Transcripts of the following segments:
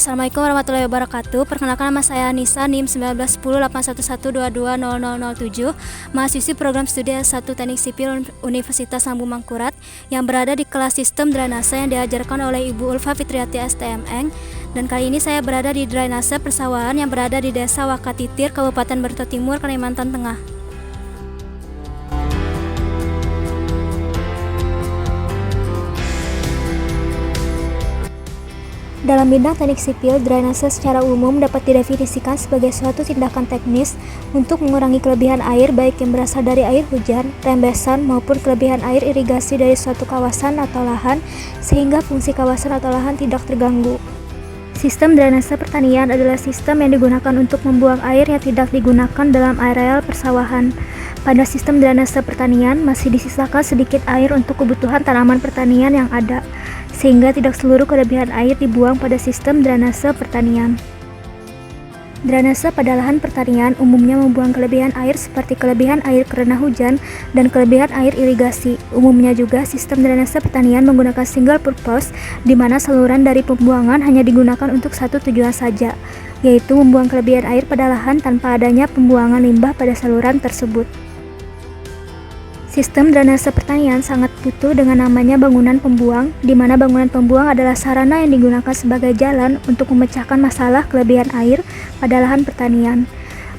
Assalamualaikum warahmatullahi wabarakatuh. Perkenalkan, nama saya Nisa, NIM 19108112000007, mahasiswi program studi S1 Teknik Sipil Universitas Lambung Mangkurat yang berada di kelas sistem drainase yang diajarkan oleh Ibu Ulfa Fitriati STMN. Dan kali ini saya berada di drainase persawahan yang berada di Desa Wakatitir, Kabupaten Barito Timur, Kalimantan Tengah. Dalam bidang teknik sipil, drainase secara umum dapat didefinisikan sebagai suatu tindakan teknis untuk mengurangi kelebihan air baik yang berasal dari air hujan, rembesan, maupun kelebihan air irigasi dari suatu kawasan atau lahan sehingga fungsi kawasan atau lahan tidak terganggu. Sistem drainase pertanian adalah sistem yang digunakan untuk membuang air yang tidak digunakan dalam areal persawahan. Pada sistem drainase pertanian masih disisakan sedikit air untuk kebutuhan tanaman pertanian yang ada, sehingga tidak seluruh kelebihan air dibuang pada sistem drainase pertanian. Drainase pada lahan pertanian umumnya membuang kelebihan air seperti kelebihan air karena hujan dan kelebihan air irigasi. Umumnya juga sistem drainase pertanian menggunakan single purpose, di mana saluran dari pembuangan hanya digunakan untuk satu tujuan saja, yaitu membuang kelebihan air pada lahan tanpa adanya pembuangan limbah pada saluran tersebut. Sistem drainase pertanian sangat butuh dengan namanya bangunan pembuang, di mana bangunan pembuang adalah sarana yang digunakan sebagai jalan untuk memecahkan masalah kelebihan air pada lahan pertanian.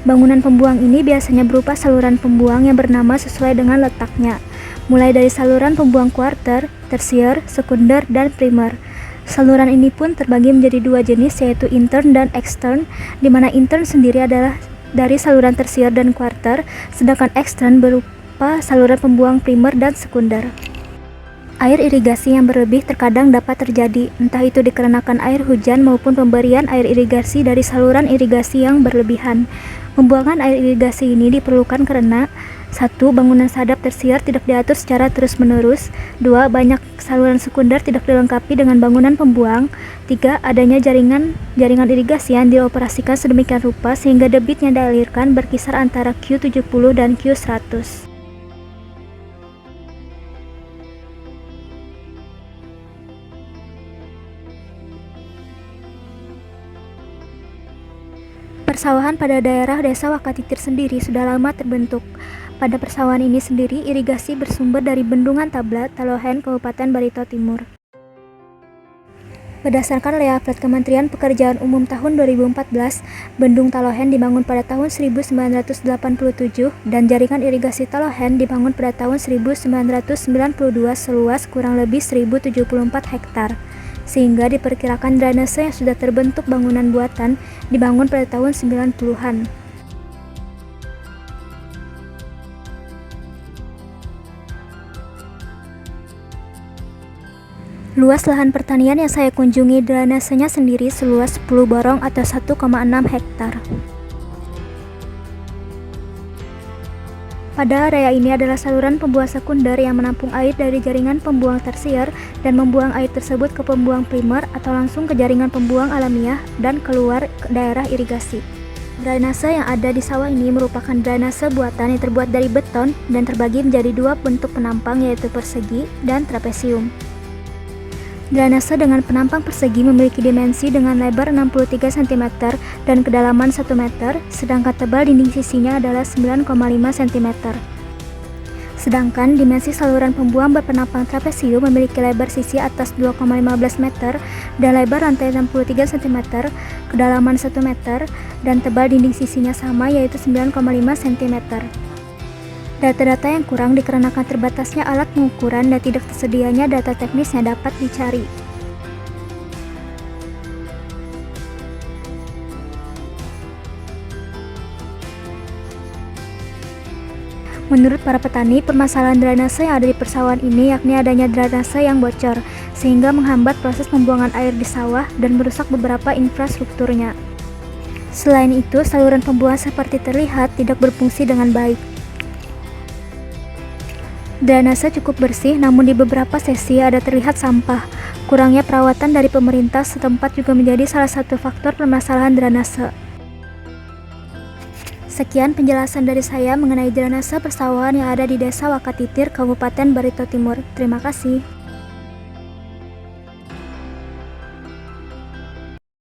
Bangunan pembuang ini biasanya berupa saluran pembuang yang bernama sesuai dengan letaknya, mulai dari saluran pembuang kuarter, tersier, sekunder, dan primer. Saluran ini pun terbagi menjadi dua jenis, yaitu intern dan extern, di mana intern sendiri adalah dari saluran tersier dan kuarter, sedangkan extern berupa saluran pembuang primer dan sekunder. Air irigasi yang berlebih terkadang dapat terjadi, entah itu dikarenakan air hujan maupun pemberian air irigasi dari saluran irigasi yang berlebihan. Pembuangan air irigasi ini diperlukan karena 1. Bangunan sadap tersier tidak diatur secara terus-menerus. 2. Banyak saluran sekunder tidak dilengkapi dengan bangunan pembuang. 3. Adanya jaringan irigasi yang dioperasikan sedemikian rupa sehingga debit yang dialirkan berkisar antara Q70 dan Q100. Persawahan pada daerah Desa Wakatitir sendiri sudah lama terbentuk. Pada persawahan ini sendiri, irigasi bersumber dari Bendungan Tabla, Talohen, Kabupaten Barito Timur. Berdasarkan leaflet Kementerian Pekerjaan Umum tahun 2014, Bendung Talohen dibangun pada tahun 1987 dan jaringan irigasi Talohen dibangun pada tahun 1992 seluas kurang lebih 1074 hektar. Sehingga diperkirakan drainase yang sudah terbentuk bangunan buatan dibangun pada tahun 90-an. Luas lahan pertanian yang saya kunjungi drainasenya sendiri seluas 10 borong atau 1,6 hektar. Pada area ini adalah saluran pembuang sekunder yang menampung air dari jaringan pembuang tersier dan membuang air tersebut ke pembuang primer atau langsung ke jaringan pembuang alamiah dan keluar ke daerah irigasi. Drainase yang ada di sawah ini merupakan drainase buatan yang terbuat dari beton dan terbagi menjadi dua bentuk penampang, yaitu persegi dan trapesium. Drainase dengan penampang persegi memiliki dimensi dengan lebar 63 cm dan kedalaman 1 meter, sedangkan tebal dinding sisinya adalah 9,5 cm. Sedangkan dimensi saluran pembuang berpenampang trapesium memiliki lebar sisi atas 2,15 meter dan lebar lantai 63 cm, kedalaman 1 meter, dan tebal dinding sisinya sama, yaitu 9,5 cm. Data-data yang kurang dikarenakan terbatasnya alat pengukuran dan tidak tersedianya data teknis yang dapat dicari. Menurut para petani, permasalahan drainase yang ada di persawahan ini yakni adanya drainase yang bocor, sehingga menghambat proses pembuangan air di sawah dan merusak beberapa infrastrukturnya. Selain itu, saluran pembuangan seperti terlihat tidak berfungsi dengan baik. Drainase cukup bersih, namun di beberapa sesi ada terlihat sampah. Kurangnya perawatan dari pemerintah setempat juga menjadi salah satu faktor permasalahan drainase. Sekian penjelasan dari saya mengenai drainase persawahan yang ada di Desa Wakatitir, Kabupaten Barito Timur. Terima kasih.